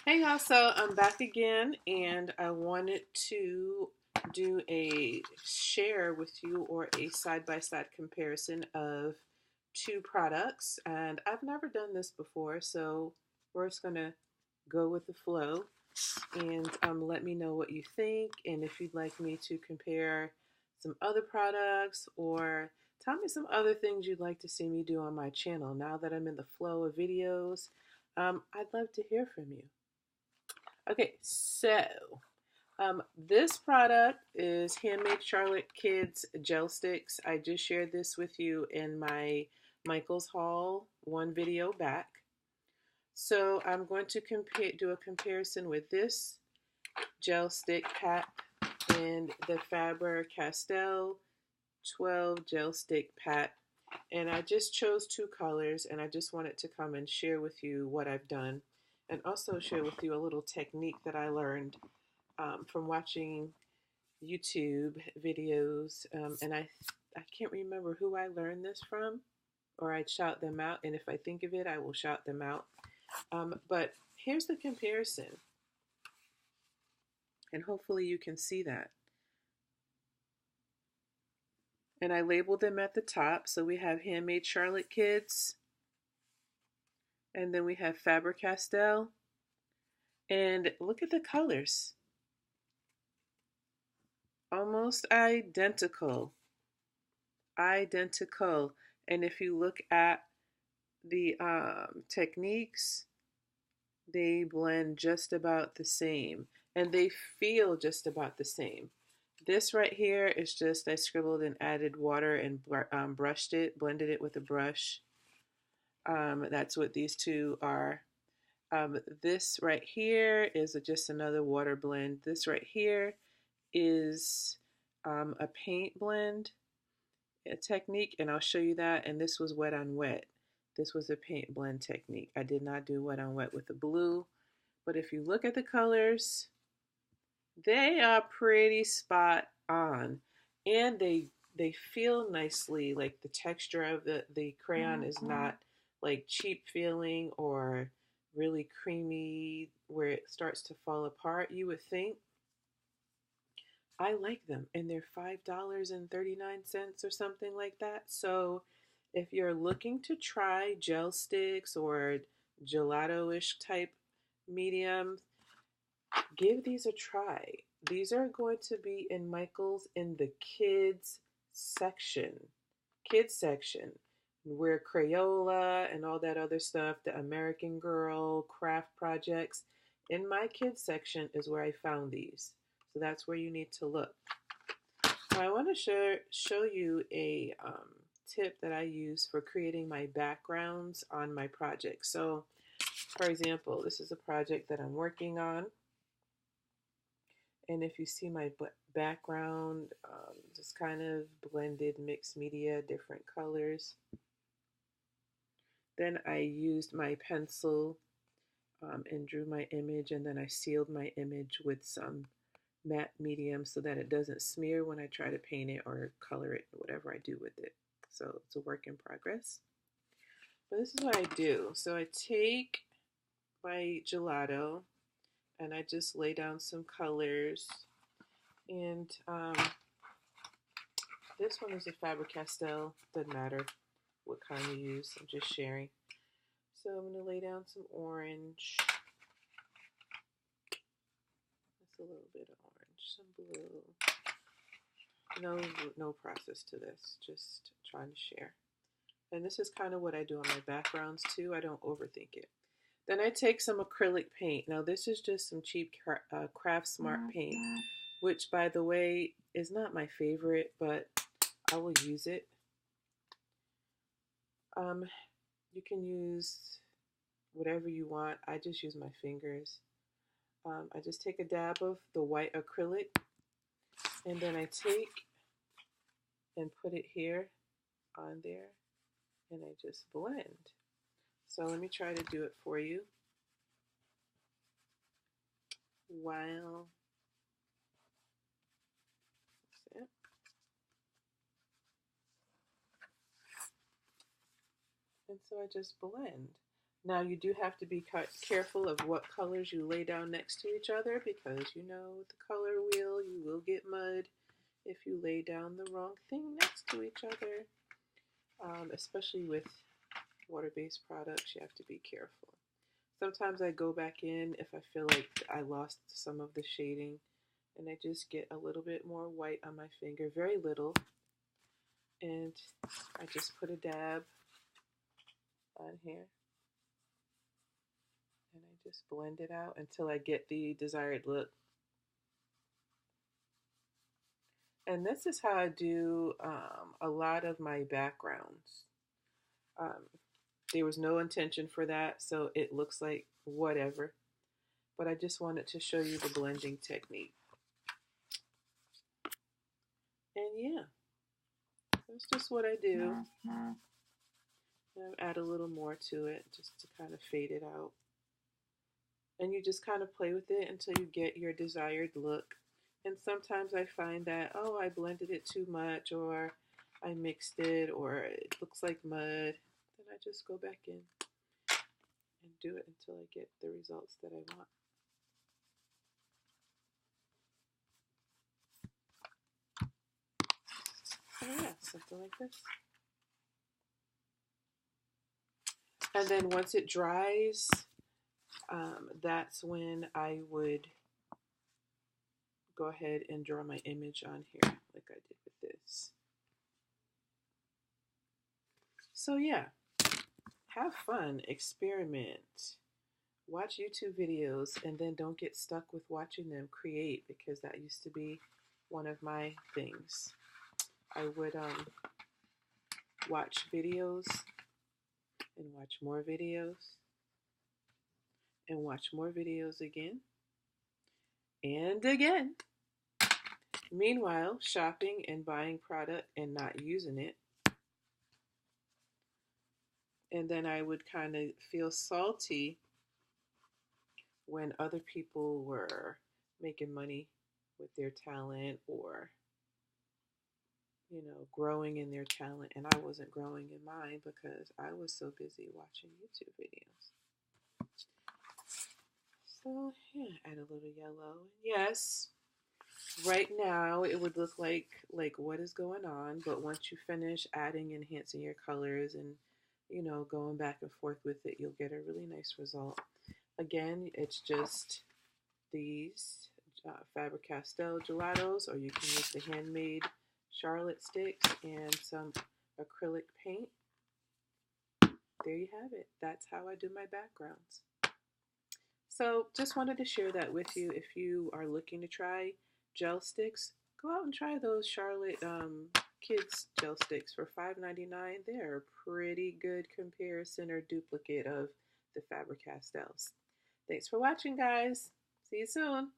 Hey y'all, so I'm back again and I wanted to do a share with you or a side-by-side comparison of two products. And I've never done this before, so we're just gonna go with the flow and let me know what you think and if you'd like me to compare some other products or tell me some other things you'd like to see me do on my channel. Now that I'm in the flow of videos, I'd love to hear from you. Okay, so this product is Handmade Charlotte Kids Gel Sticks. I just shared this with you in my Michael's Haul one video back. So I'm going to do a comparison with this gel stick pack and the Faber Castell 12 gel stick pack. And I just chose two colors and I just wanted to come and share with you what I've done and also share with you a little technique that I learned from watching YouTube videos. And I can't remember who I learned this from, or I'd shout them out. And if I think of it, I will shout them out. But here's the comparison. And hopefully you can see that. And I labeled them at the top. So we have Handmade Charlotte Kids. And then we have Faber Castell. And look at the colors. Almost identical. Identical. And if you look at the techniques, they blend just about the same. And they feel just about the same. This right here is just, I scribbled and added water and brushed it, blended it with a brush. That's what these two are. This right here is just another water blend. This right here is a paint blend technique, and I'll show you that. And this was wet on wet. This was a paint blend technique. I did not do wet on wet with the blue, but if you look at the colors, they are pretty spot on, and they feel nicely. Like the texture of the crayon is not like cheap feeling or really creamy where it starts to fall apart. You would think. I like them, and they're $5.39 or something like that. So if you're looking to try gel sticks or gelato-ish type medium, give these a try. These are going to be in Michael's in the kids section, where Crayola and all that other stuff, the American Girl craft projects. In my kids section is where I found these. So that's where you need to look. Now I want to show you a tip that I use for creating my backgrounds on my project. So for example, this is a project that I'm working on. And if you see my background, just kind of blended mixed media, different colors. Then I used my pencil and drew my image, and then I sealed my image with some matte medium so that it doesn't smear when I try to paint it or color it, whatever I do with it. So it's a work in progress. But this is what I do. So I take my gelato and I just lay down some colors. And this one is a Faber-Castell. Doesn't matter what kind you use. I'm just sharing. So I'm going to lay down some orange. That's a little bit of orange. Some blue. No process to this. Just trying to share. And this is kind of what I do on my backgrounds too. I don't overthink it. Then I take some acrylic paint. Now this is just some cheap Craft Smart paint, which by the way is not my favorite, but I will use it. You can use whatever you want. I just use my fingers. I just take a dab of the white acrylic, and then I take and put it here on there, and I just blend. So let me try to do it for you. Wow. That's it. And so I just blend. Now you do have to be careful of what colors you lay down next to each other, because you know with the color wheel you will get mud if you lay down the wrong thing next to each other. Especially with water-based products, you have to be careful. Sometimes I go back in if I feel like I lost some of the shading, and I just get a little bit more white on my finger, very little, and I just put a dab on here, and I just blend it out until I get the desired look. And this is how I do a lot of my backgrounds. Um, there was no intention for that, so it looks like whatever. But I just wanted to show you the blending technique. And yeah, that's just what I do. I add a little more to it just to kind of fade it out. And you just kind of play with it until you get your desired look. And sometimes I find that, oh, I blended it too much, or I mixed it, or it looks like mud. Then I just go back in and do it until I get the results that I want. So yeah, something like this. And then once it dries, that's when I would go ahead and draw my image on here like I did with this. So yeah, have fun, experiment, watch YouTube videos, and then don't get stuck with watching them create, because that used to be one of my things. I would watch videos and watch more videos and watch more videos again and again. Meanwhile, shopping and buying product and not using it. And then I would kind of feel salty when other people were making money with their talent, or growing in their talent, and I wasn't growing in mine because I was so busy watching YouTube videos. So yeah, add a little yellow. Yes, right now it would look like what is going on, but once you finish adding, enhancing your colors, and going back and forth with it, you'll get a really nice result. Again, it's just these Faber Castell gelatos, or you can use the Handmade Charlotte sticks and some acrylic paint. There you have it. That's how I do my backgrounds. So just wanted to share that with you. If you are looking to try gel sticks, go out and try those Charlotte kids gel sticks for $5.99. They're a pretty good comparison or duplicate of the Faber Castells. Thanks for watching, guys. See you soon.